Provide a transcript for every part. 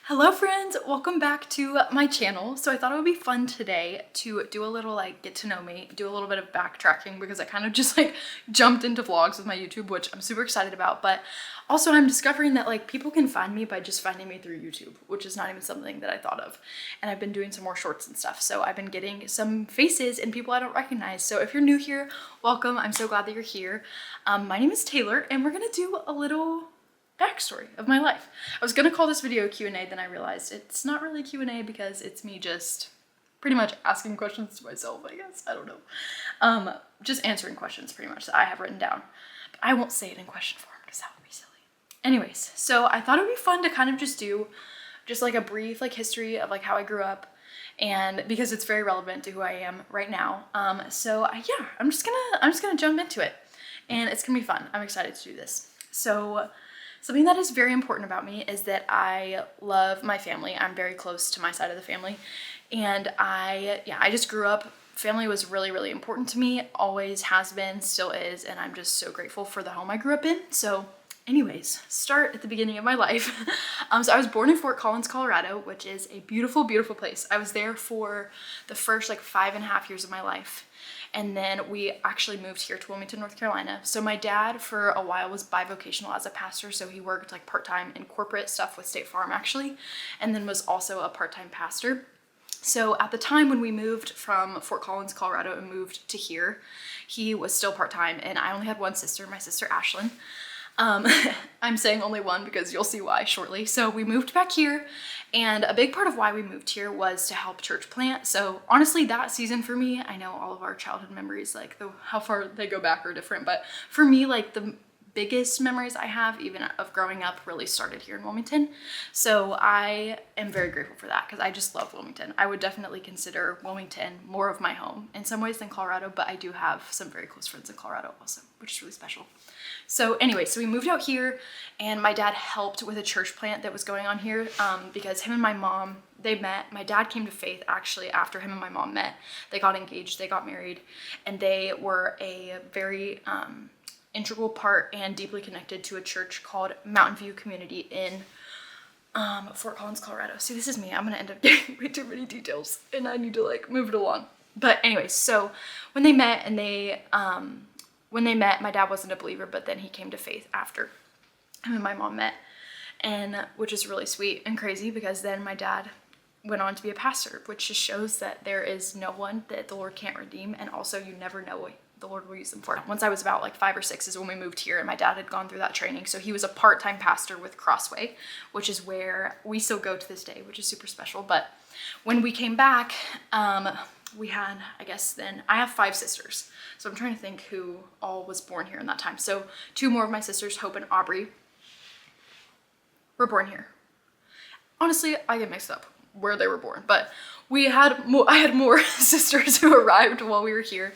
Hello friends, welcome back to my channel. So I thought it would be fun today to do a little get to know me, do a little bit of backtracking because I kind of just jumped into vlogs with my YouTube, which I'm super excited about. But also I'm discovering that people can find me by just finding me through YouTube, which is not even something that I thought of. And I've been doing some more shorts and stuff. So I've been getting some faces and people I don't recognize. So if you're new here, welcome. I'm so glad that you're here. My name is Taylor and we're gonna do a little backstory of my life. I was gonna call this video Q&A, then I realized it's not really Q&A because it's me just pretty much asking questions to myself, I guess. I don't know. Just answering questions pretty much that I have written down. But I won't say it in question form because that would be silly. Anyways, so I thought it would be fun to kind of just do a brief history of how I grew up, and because it's very relevant to who I am right now. Yeah, I'm just gonna jump into it and it's gonna be fun. I'm excited to do this. So something that is very important about me is that I love my family. I'm very close to my side of the family. And I just grew up, family was really, really important to me, always has been, still is, and I'm just so grateful for the home I grew up in. So anyways, start at the beginning of my life. So I was born in Fort Collins, Colorado, which is a beautiful, beautiful place. I was there for the first 5.5 years of my life. And then we actually moved here to Wilmington, North Carolina. So my dad for a while was bivocational as a pastor. So he worked part-time in corporate stuff with State Farm actually, and then was also a part-time pastor. So at the time when we moved from Fort Collins, Colorado and moved to here, he was still part-time and I only had one sister, my sister Ashlyn. I'm saying only one because you'll see why shortly. So we moved back here, and a big part of why we moved here was to help church plant. So honestly, that season for me, I know all of our childhood memories, how far they go back are different, but for me, the biggest memories I have even of growing up really started here in Wilmington. So I am very grateful for that because I just love Wilmington. I would definitely consider Wilmington more of my home in some ways than Colorado, but I do have some very close friends in Colorado also, which is really special. So anyway, so we moved out here and my dad helped with a church plant that was going on here because him and my mom, they met. My dad came to faith actually after him and my mom met. They got engaged, they got married, and they were a very integral part and deeply connected to a church called Mountain View Community in Fort Collins, Colorado. See, this is me. I'm gonna end up getting way too many details and I need to move it along. But anyways, so when they met my dad wasn't a believer, but then he came to faith after him and my mom met, and which is really sweet and crazy because then my dad went on to be a pastor, which just shows that there is no one that the Lord can't redeem, and also you never know what the Lord will use them for. Once I was about 5 or 6 is when we moved here, and my dad had gone through that training. So he was a part-time pastor with Crossway, which is where we still go to this day, which is super special. But when we came back, we had, I have 5 sisters. So I'm trying to think who all was born here in that time. So 2 more of my sisters, Hope and Aubrey, were born here. Honestly, I get mixed up where they were born, but I had more sisters who arrived while we were here.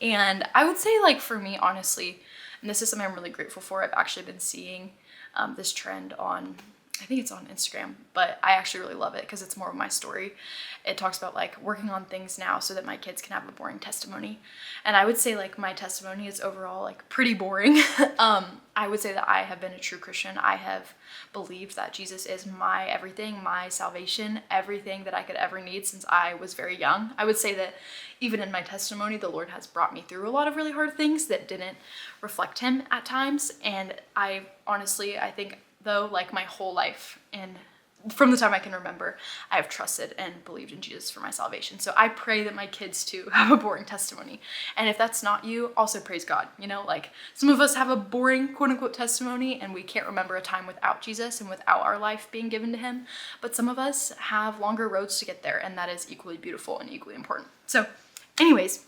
And I would say for me, honestly, and this is something I'm really grateful for, I've actually been seeing this trend on, I think it's on Instagram, but I actually really love it because it's more of my story. It talks about working on things now so that my kids can have a boring testimony. And I would say my testimony is overall pretty boring. I would say that I have been a true Christian. I have believed that Jesus is my everything, my salvation, everything that I could ever need since I was very young. I would say that even in my testimony, the Lord has brought me through a lot of really hard things that didn't reflect him at times. And I think though, my whole life and from the time I can remember, I have trusted and believed in Jesus for my salvation. So I pray that my kids too have a boring testimony. And if that's not you, also praise God. Some of us have a boring quote unquote testimony and we can't remember a time without Jesus and without our life being given to him. But some of us have longer roads to get there, and that is equally beautiful and equally important. So anyways,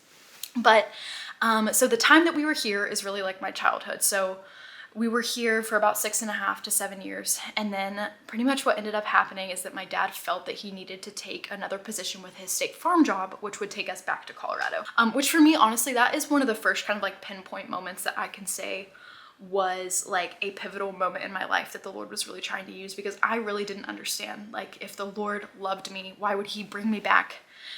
so the time that we were here is really my childhood. So we were here for about 6.5 to 7 years. And then pretty much what ended up happening is that my dad felt that he needed to take another position with his State Farm job, which would take us back to Colorado. Which for me, honestly, that is one of the first pinpoint moments that I can say was a pivotal moment in my life that the Lord was really trying to use, because I really didn't understand, if the Lord loved me, why would he bring me back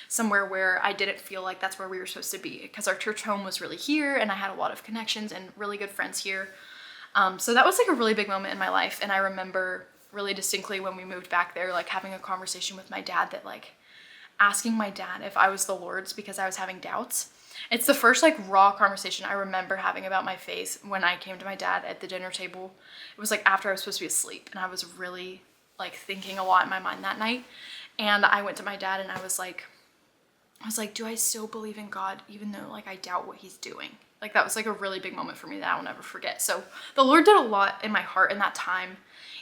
somewhere where I didn't feel like that's where we were supposed to be? Because our church home was really here and I had a lot of connections and really good friends here. So that was a really big moment in my life. And I remember really distinctly when we moved back there, like having a conversation with my dad that like asking my dad if I was the Lord's because I was having doubts. It's the first like raw conversation I remember having about my faith when I came to my dad at the dinner table. It was like after I was supposed to be asleep, and I was really like thinking a lot in my mind that night. And I went to my dad and I was like, do I still believe in God even though like I doubt what he's doing? Like that was like a really big moment for me that I'll never forget. So the Lord did a lot in my heart in that time,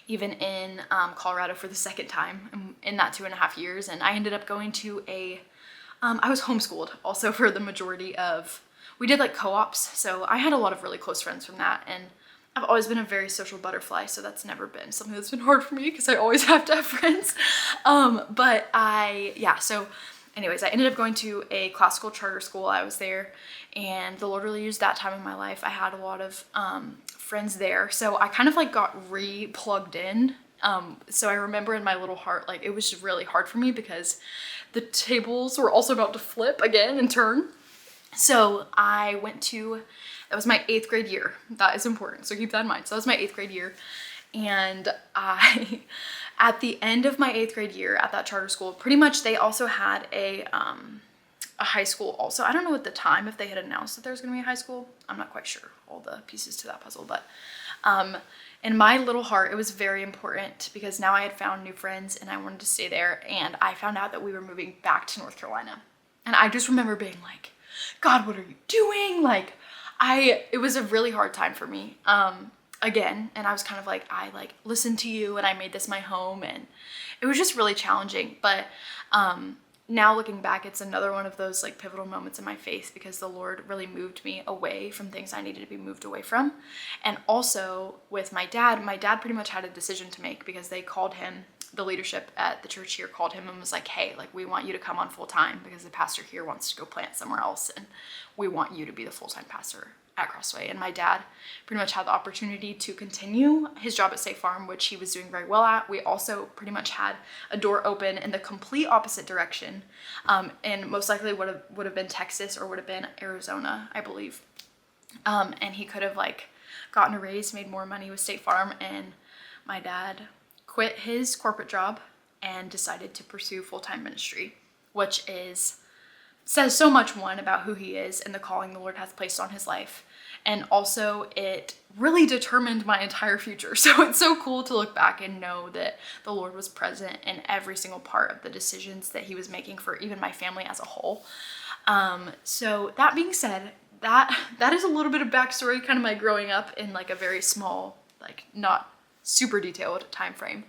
even in Colorado for the second time in that 2.5 years. And I ended up going to I was homeschooled also for the majority of, we did like co-ops. So I had a lot of really close friends from that. And I've always been a very social butterfly. So that's never been something that's been hard for me because I always have to have friends. So anyways, I ended up going to a classical charter school. I was there, and the Lord really used that time in my life. I had a lot of friends there. So I kind of like got re-plugged in. So I remember in my little heart, like it was just really hard for me because the tables were also about to flip again and turn. So I went to, that was my 8th grade year. That is important. So keep that in mind. So that was my 8th grade year. And at the end of my 8th grade year at that charter school, pretty much they also had a high school also. I don't know at the time if they had announced that there was going to be a high school. I'm not quite sure all the pieces to that puzzle, but in my little heart, it was very important because now I had found new friends and I wanted to stay there. And I found out that we were moving back to North Carolina. And I just remember being like, God, what are you doing? Like, it was a really hard time for me. Again, and I was kind of like, I like listened to you and I made this my home, and it was just really challenging. But now looking back, it's another one of those like pivotal moments in my faith because the Lord really moved me away from things I needed to be moved away from. And also with my dad pretty much had a decision to make because they called him, the leadership at the church here called him and was like, hey, like we want you to come on full time because the pastor here wants to go plant somewhere else, and we want you to be the full-time pastor at Crossway. And my dad pretty much had the opportunity to continue his job at State Farm, which he was doing very well at. We also pretty much had a door open in the complete opposite direction, and most likely would have been Texas or would have been Arizona, I believe. And he could have like gotten a raise, made more money with State Farm, and my dad quit his corporate job and decided to pursue full-time ministry, which says so much, one, about who he is and the calling the Lord has placed on his life. And also it really determined my entire future. So it's so cool to look back and know that the Lord was present in every single part of the decisions that he was making for even my family as a whole. So that being said, that is a little bit of backstory, kind of my growing up in like a very small, like not super detailed time frame.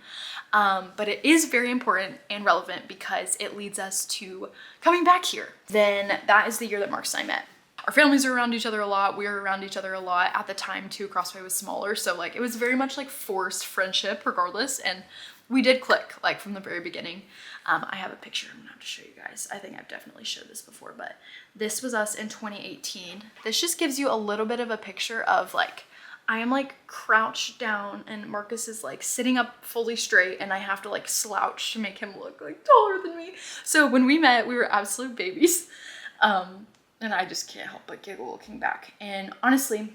But it is very important and relevant because it leads us to coming back here. Then that is the year that Marcus and I met. Our families are around each other a lot. We were around each other a lot. At the time too, Crossway was smaller. So like it was very much like forced friendship regardless. And we did click like from the very beginning. I have a picture I'm gonna have to show you guys. I think I've definitely showed this before, but this was us in 2018. This just gives you a little bit of a picture of like, I am like crouched down and Marcus is like sitting up fully straight, and I have to like slouch to make him look like taller than me. So when we met, we were absolute babies. And I just can't help but giggle looking back. And honestly,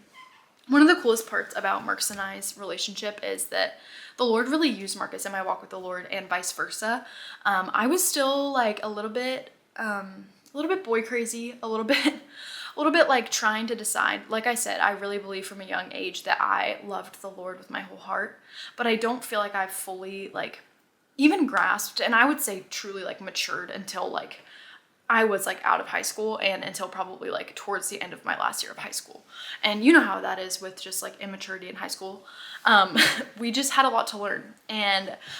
one of the coolest parts about Marcus and I's relationship is that the Lord really used Marcus in my walk with the Lord and vice versa. I was still like a little bit boy crazy, a little bit like trying to decide. Like I said, I really believe from a young age that I loved the Lord with my whole heart, but I don't feel like I've fully like even grasped, and I would say truly like matured until like I was like out of high school and until probably like towards the end of my last year of high school. And you know how that is with just like immaturity in high school. We just had a lot to learn.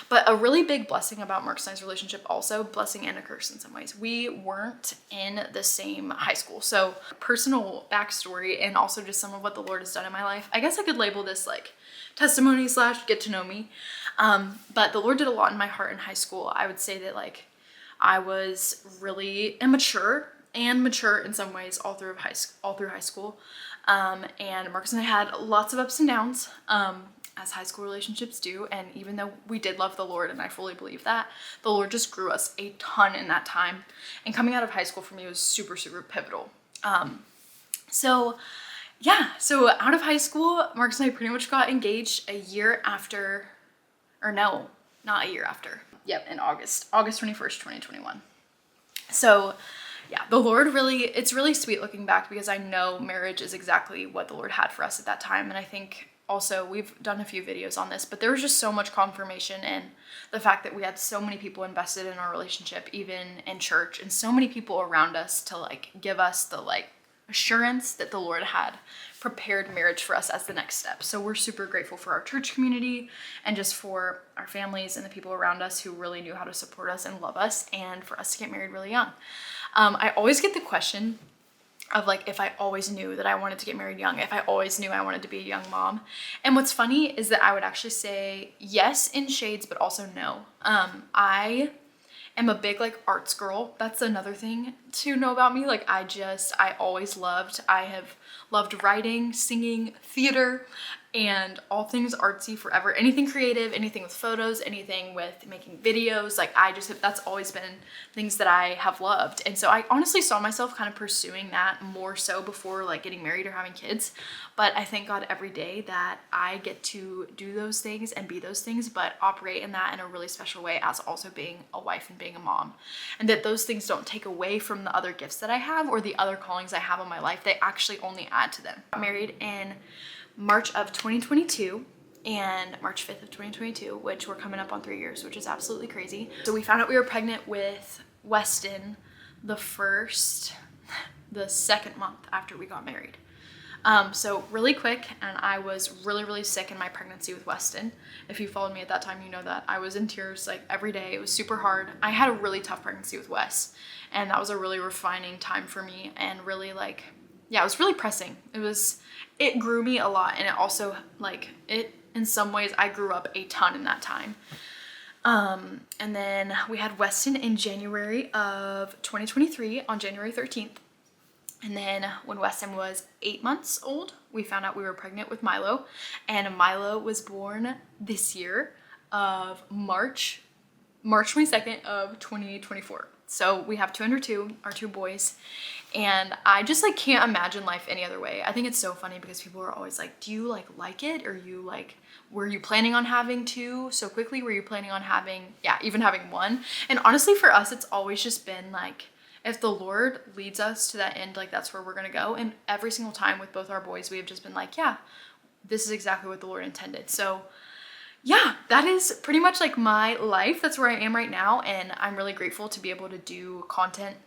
But a really big blessing about Marcus and I's relationship, also blessing and a curse in some ways, we weren't in the same high school. So personal backstory and also just some of what the Lord has done in my life. I guess I could label this like testimony / get to know me. But the Lord did a lot in my heart in high school. I would say that like I was really immature and mature in some ways all through high school. And Marcus and I had lots of ups and downs, as high school relationships do. And even though we did love the Lord, and I fully believe that, the Lord just grew us a ton in that time. And coming out of high school for me was super, super pivotal. So out of high school, Marcus and I pretty much got engaged a or no, not a year after. Yep, in August 21st, 2021. So yeah, the Lord really, it's really sweet looking back because I know marriage is exactly what the Lord had for us at that time. And I think also we've done a few videos on this, but there was just so much confirmation in the fact that we had so many people invested in our relationship, even in church, and so many people around us to like give us the like assurance that the Lord had prepared marriage for us as the next step. So we're super grateful for our church community and just for our families and the people around us who really knew how to support us and love us, and for us to get married really young. I always get the question of like, if I always knew that I wanted to get married young, if I always knew I wanted to be a young mom. And what's funny is that I would actually say yes in shades, but also no. I am a big like arts girl. That's another thing to know about me. Like I have loved writing, singing, theater, and all things artsy forever. Anything creative, anything with photos, anything with making videos. Like that's always been things that I have loved. And so I honestly saw myself kind of pursuing that more so before like getting married or having kids. But I thank God every day that I get to do those things and be those things, but operate in that in a really special way as also being a wife and being a mom. And that those things don't take away from the other gifts that I have or the other callings I have in my life. They actually only add to them. I got married in March of 2022 and March 5th of 2022, which we're coming up on 3 years, which is absolutely crazy. So we found out we were pregnant with Weston the second month after we got married. So really quick, and I was really sick in my pregnancy with Weston. If you followed me at that time, you know that I was in tears like every day. It was super hard. I had a really tough pregnancy with Wes, and that was a really refining time for me, and really like, yeah, it was really pressing. It grew me a lot, and it also in some ways I grew up a ton in that time. And then we had Weston in January of 2023 on January 13th. And then when Weston was 8 months old, we found out we were pregnant with Milo, and Milo was born this year of March 22nd of 2024. So we have two under two, our two boys, and I just like can't imagine life any other way. I think it's so funny because people are always like, do you like it? Or were you planning on having two so quickly? Were you planning on even having one? And honestly, for us, it's always just been like, if the Lord leads us to that end, like that's where we're gonna go. And every single time with both our boys, we have just been like, yeah, this is exactly what the Lord intended. So yeah, that is pretty much like my life. That's where I am right now. And I'm really grateful to be able to do content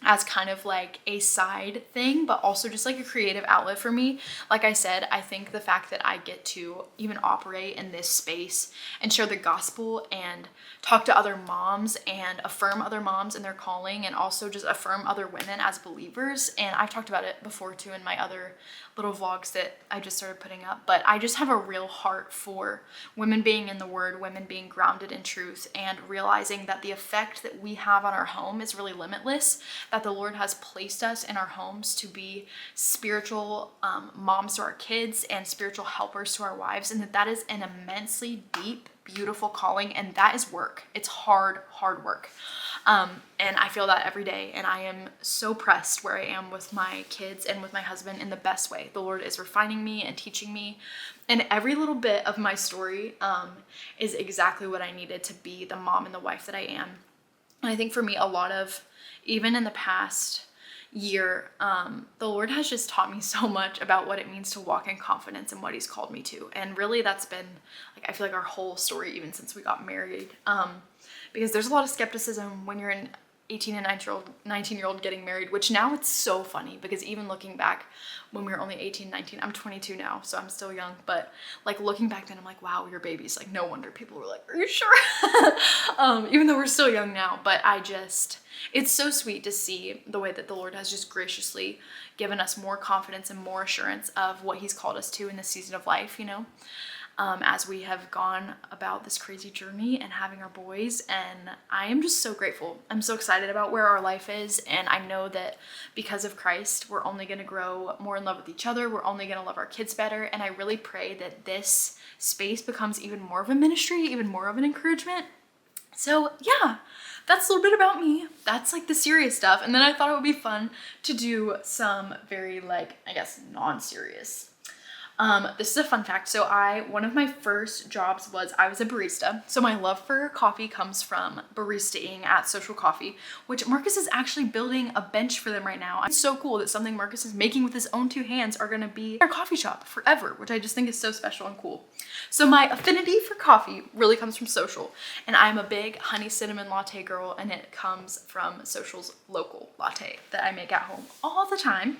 as kind of like a side thing, but also just like a creative outlet for me. Like I said, I think the fact that I get to even operate in this space and share the gospel and talk to other moms and affirm other moms in their calling, and also just affirm other women as believers. And I've talked about it before too in my other little vlogs that I just started putting up, but I just have a real heart for women being in the word, women being grounded in truth, and realizing that the effect that we have on our home is really limitless, that the Lord has placed us in our homes to be spiritual moms to our kids and spiritual helpers to our wives, and that is an immensely deep, beautiful calling, and that is work. It's hard work. And I feel that every day, and I am so pressed where I am with my kids and with my husband in the best way. The Lord is refining me and teaching me, and every little bit of my story is exactly what I needed to be the mom and the wife that I am. And I think for me, a lot of, even in the past year, the Lord has just taught me so much about what it means to walk in confidence in what He's called me to. And really that's been like, I feel like our whole story, even since we got married, because there's a lot of skepticism when you're an 18 and 19-year-old getting married, which now it's so funny because even looking back when we were only 18, 19, I'm 22 now, so I'm still young, but like looking back then I'm like, wow, you're babies. Like no wonder people were like, are you sure? Even though we're still young now, but it's so sweet to see the way that the Lord has just graciously given us more confidence and more assurance of what He's called us to in this season of life, you know? As we have gone about this crazy journey and having our boys, and I am just so grateful. I'm so excited about where our life is, and I know that because of Christ, we're only going to grow more in love with each other. We're only going to love our kids better, and I really pray that this space becomes even more of a ministry, even more of an encouragement. So yeah, that's a little bit about me. That's like the serious stuff, and then I thought it would be fun to do some very like, I guess, non-serious This is a fun fact. So one of my first jobs was I was a barista. So my love for coffee comes from baristaing at Social Coffee, which Marcus is actually building a bench for them right now. It's so cool that something Marcus is making with his own two hands are gonna be our coffee shop forever, which I just think is so special and cool. So my affinity for coffee really comes from Social, and I'm a big honey cinnamon latte girl, and it comes from Social's local latte that I make at home all the time.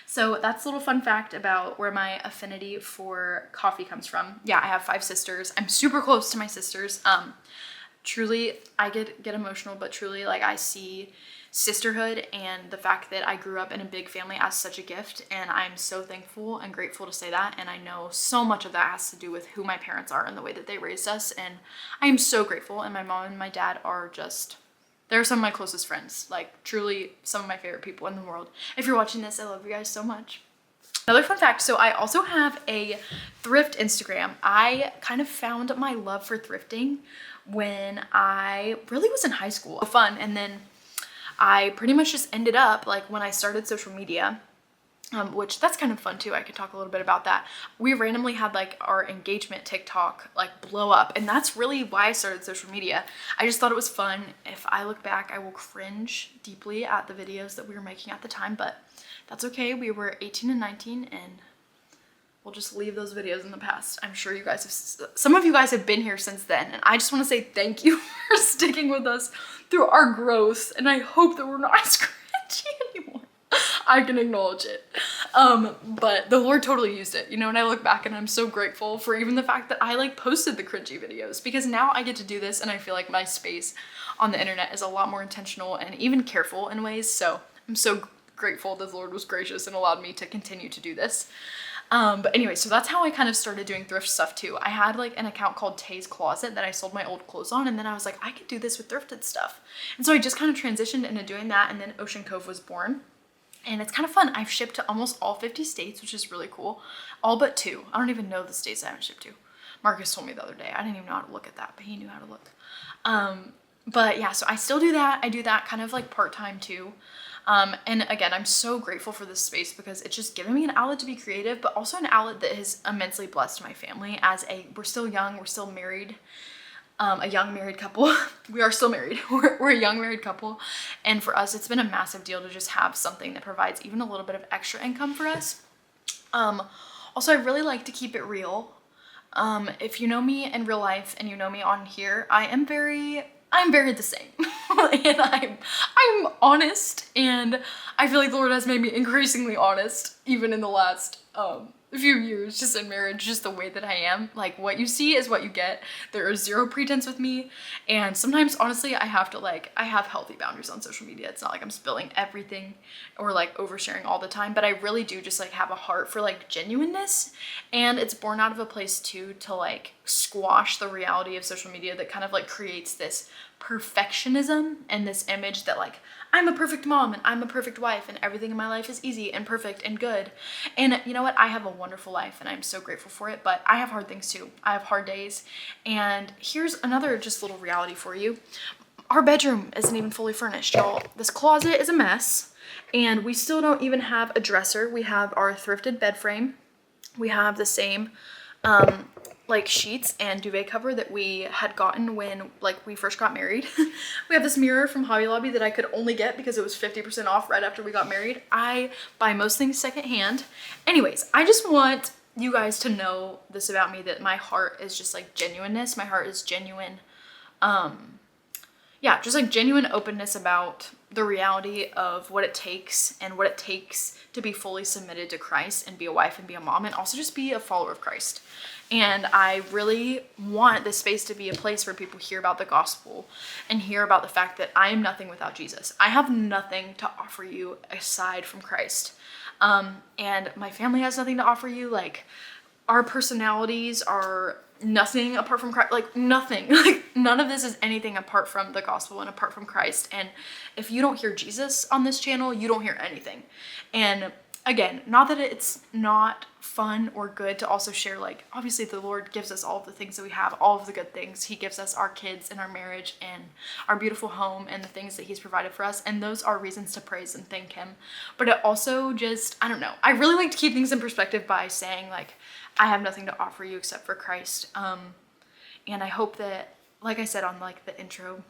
So that's a little fun fact about where my affinity for coffee comes from. Yeah, I have 5 sisters. I'm super close to my sisters. Truly, I get emotional, but truly, like, I see sisterhood and the fact that I grew up in a big family as such a gift, and I'm so thankful and grateful to say that. And I know so much of that has to do with who my parents are and the way that they raised us, and I am so grateful. And my mom and my dad are just, they're some of my closest friends, like truly some of my favorite people in the world. If you're watching this, I love you guys so much. Another fun fact, so I also have a thrift Instagram. I kind of found my love for thrifting when I really was in high school. Fun. And then I pretty much just ended up, like, when I started social media, which that's kind of fun too. I could talk a little bit about that. We randomly had like our engagement TikTok like blow up, and that's really why I started social media. I just thought it was fun. If I look back, I will cringe deeply at the videos that we were making at the time, but that's okay. We were 18 and 19, and we'll just leave those videos in the past. I'm sure you guys have, some of you guys have been here since then, and I just want to say thank you for sticking with us through our growth, and I hope that we're not as cringy anymore. I can acknowledge it. But the Lord totally used it, you know, and I look back and I'm so grateful for even the fact that I like posted the cringy videos, because now I get to do this, and I feel like my space on the internet is a lot more intentional and even careful in ways. So I'm so grateful that the Lord was gracious and allowed me to continue to do this. But anyway, so that's how I kind of started doing thrift stuff too. I had like an account called Tay's Closet that I sold my old clothes on, and then I was like, I could do this with thrifted stuff. And so I just kind of transitioned into doing that, and then Ocean Cove was born. And it's kind of fun. I've shipped to almost all 50 states, which is really cool. All but 2. I don't even know the states I haven't shipped to. Marcus told me the other day. I didn't even know how to look at that, but he knew how to look. But yeah, so I still do that. I do that kind of like part-time too. And again, I'm so grateful for this space because it's just given me an outlet to be creative, but also an outlet that has immensely blessed my family. We're still young, we're still married. A young married couple. We are still married. We're a young married couple. And for us, it's been a massive deal to just have something that provides even a little bit of extra income for us. Also, I really like to keep it real. If you know me in real life and you know me on here, I'm very the same. And I'm honest, and I feel like the Lord has made me increasingly honest, even in the last, few years just in marriage, just the way that I am. Like, what you see is what you get. There is zero pretense with me, and sometimes honestly I have healthy boundaries on social media. It's not like I'm spilling everything or like oversharing all the time, but I really do just like have a heart for like genuineness, and it's born out of a place too to like squash the reality of social media that kind of like creates this perfectionism and this image that like I'm a perfect mom and I'm a perfect wife and everything in my life is easy and perfect and good. And you know what? I have a wonderful life and I'm so grateful for it, but I have hard things too. I have hard days. And here's another just little reality for you. Our bedroom isn't even fully furnished, y'all. This closet is a mess, and we still don't even have a dresser. We have our thrifted bed frame. We have the same like sheets and duvet cover that we had gotten when like we first got married. We have this mirror from Hobby Lobby that I could only get because it was 50% off right after we got married. I buy most things secondhand. Anyways, I just want you guys to know this about me, that my heart is just like genuineness. My heart is genuine. Yeah, just like genuine openness about the reality of what it takes and what it takes to be fully submitted to Christ and be a wife and be a mom and also just be a follower of Christ. And I really want this space to be a place where people hear about the gospel and hear about the fact that I am nothing without Jesus. I have nothing to offer you aside from Christ. And my family has nothing to offer you. Like, our personalities are nothing apart from Christ, like nothing. Like, none of this is anything apart from the gospel and apart from Christ. And if you don't hear Jesus on this channel, you don't hear anything. And again, not that it's not fun or good to also share, like, obviously the Lord gives us all of the things that we have, all of the good things. He gives us our kids and our marriage and our beautiful home and the things that he's provided for us, and those are reasons to praise and thank him. But it also just, I don't know, I really like to keep things in perspective by saying, like, I have nothing to offer you except for Christ. And I hope that, like I said on like the intro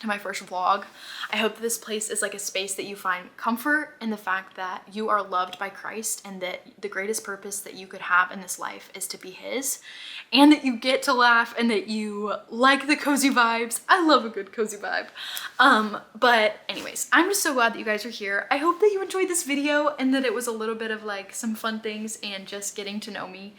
to my first vlog, I hope that this place is like a space that you find comfort in the fact that you are loved by Christ, and that the greatest purpose that you could have in this life is to be his, and that you get to laugh and that you like the cozy vibes. I love a good cozy vibe. But anyways, I'm just so glad that you guys are here. I hope that you enjoyed this video and that it was a little bit of like some fun things and just getting to know me.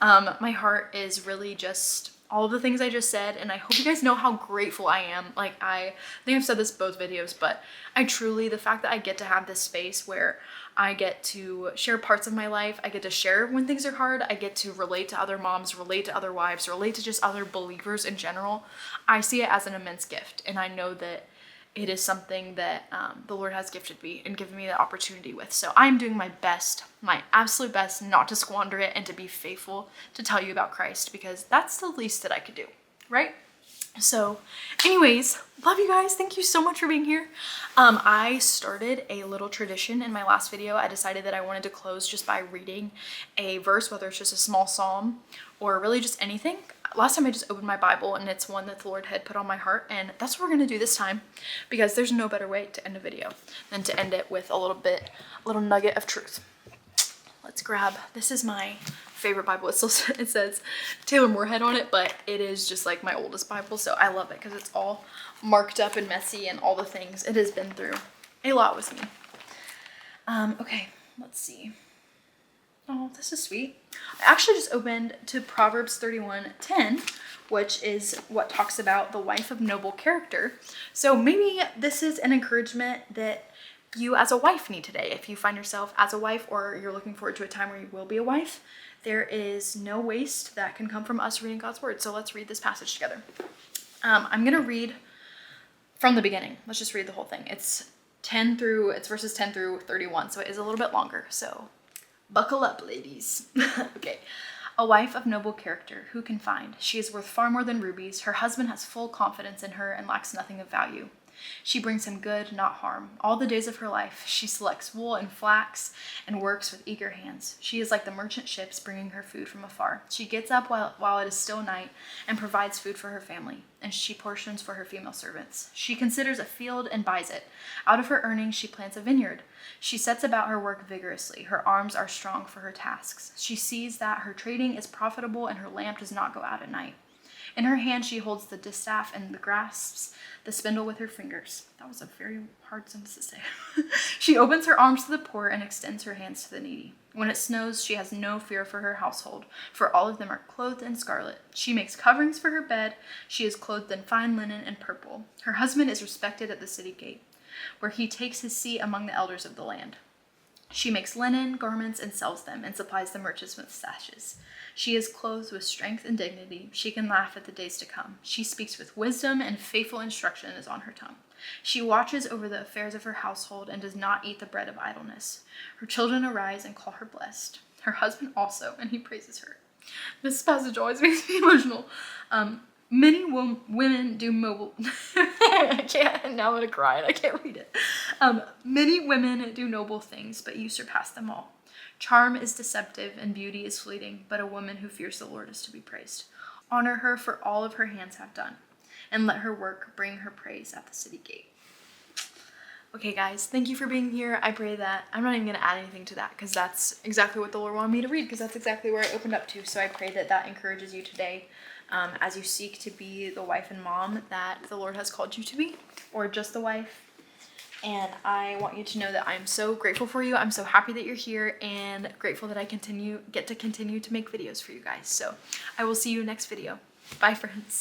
My heart is really just all of the things I just said, and I hope you guys know how grateful I am. Like, I think I've said this both videos, but I truly, the fact that I get to have this space where I get to share parts of my life, I get to share when things are hard, I get to relate to other moms, relate to other wives, relate to just other believers in general, I see it as an immense gift, and I know that it is something that the Lord has gifted me and given me the opportunity with. So I'm doing my best, my absolute best, not to squander it and to be faithful to tell you about Christ, because that's the least that I could do, right? So anyways, love you guys. Thank you so much for being here. I started a little tradition in my last video. I decided that I wanted to close just by reading a verse, whether it's just a small psalm or really just anything. Last time I just opened my Bible, and it's one that the Lord had put on my heart, and that's what we're gonna do this time, because there's no better way to end a video than to end it with a little nugget of truth. Let's grab, this is my favorite Bible. It says Taylor Moorhead on it, but it is just like my oldest Bible, so I love it because it's all marked up and messy and all the things. It has been through a lot with me. Okay, let's see. Oh, this is sweet. I actually just opened to Proverbs 31:10, which is what talks about the wife of noble character. So maybe this is an encouragement that you as a wife need today. If you find yourself as a wife, or you're looking forward to a time where you will be a wife, there is no waste that can come from us reading God's word. So let's read this passage together. I'm gonna read from the beginning. Let's just read the whole thing. It's verses 10 through 31, so it is a little bit longer. So buckle up, ladies. Okay. A wife of noble character, who can find? She is worth far more than rubies. Her husband has full confidence in her and lacks nothing of value. She brings him good, not harm. All the days of her life, she selects wool and flax and works with eager hands. She is like the merchant ships bringing her food from afar. She gets up while it is still night and provides food for her family, and she portions for her female servants. She considers a field and buys it. Out of her earnings, she plants a vineyard. She sets about her work vigorously. Her arms are strong for her tasks. She sees that her trading is profitable and her lamp does not go out at night. In her hand she holds the distaff and grasps the spindle with her fingers. That was a very hard sentence to say. She opens her arms to the poor and extends her hands to the needy. When it snows, she has no fear for her household, for all of them are clothed in scarlet. She makes coverings for her bed. She is clothed in fine linen and purple. Her husband is respected at the city gate, where he takes his seat among the elders of the land. She makes linen garments and sells them, and supplies the merchants with sashes. She is clothed with strength and dignity. She can laugh at the days to come. She speaks with wisdom, and faithful instruction is on her tongue. She watches over the affairs of her household and does not eat the bread of idleness. Her children arise and call her blessed. Her husband also, and he praises her. This passage always makes me emotional. Many women do noble... I can't, now I'm gonna cry and I can't read it. Many women do noble things, but you surpass them all. Charm is deceptive and beauty is fleeting, but a woman who fears the Lord is to be praised. Honor her for all of her hands have done, and let her work bring her praise at the city gate. Okay guys, thank you for being here. I pray that, I'm not even gonna add anything to that because that's exactly what the Lord wanted me to read, because that's exactly where I opened up to. So I pray that that encourages you today as you seek to be the wife and mom that the Lord has called you to be, or just the wife. And I want you to know that I'm so grateful for you. I'm so happy that you're here, and grateful that I get to continue to make videos for you guys. So I will see you next video. Bye friends.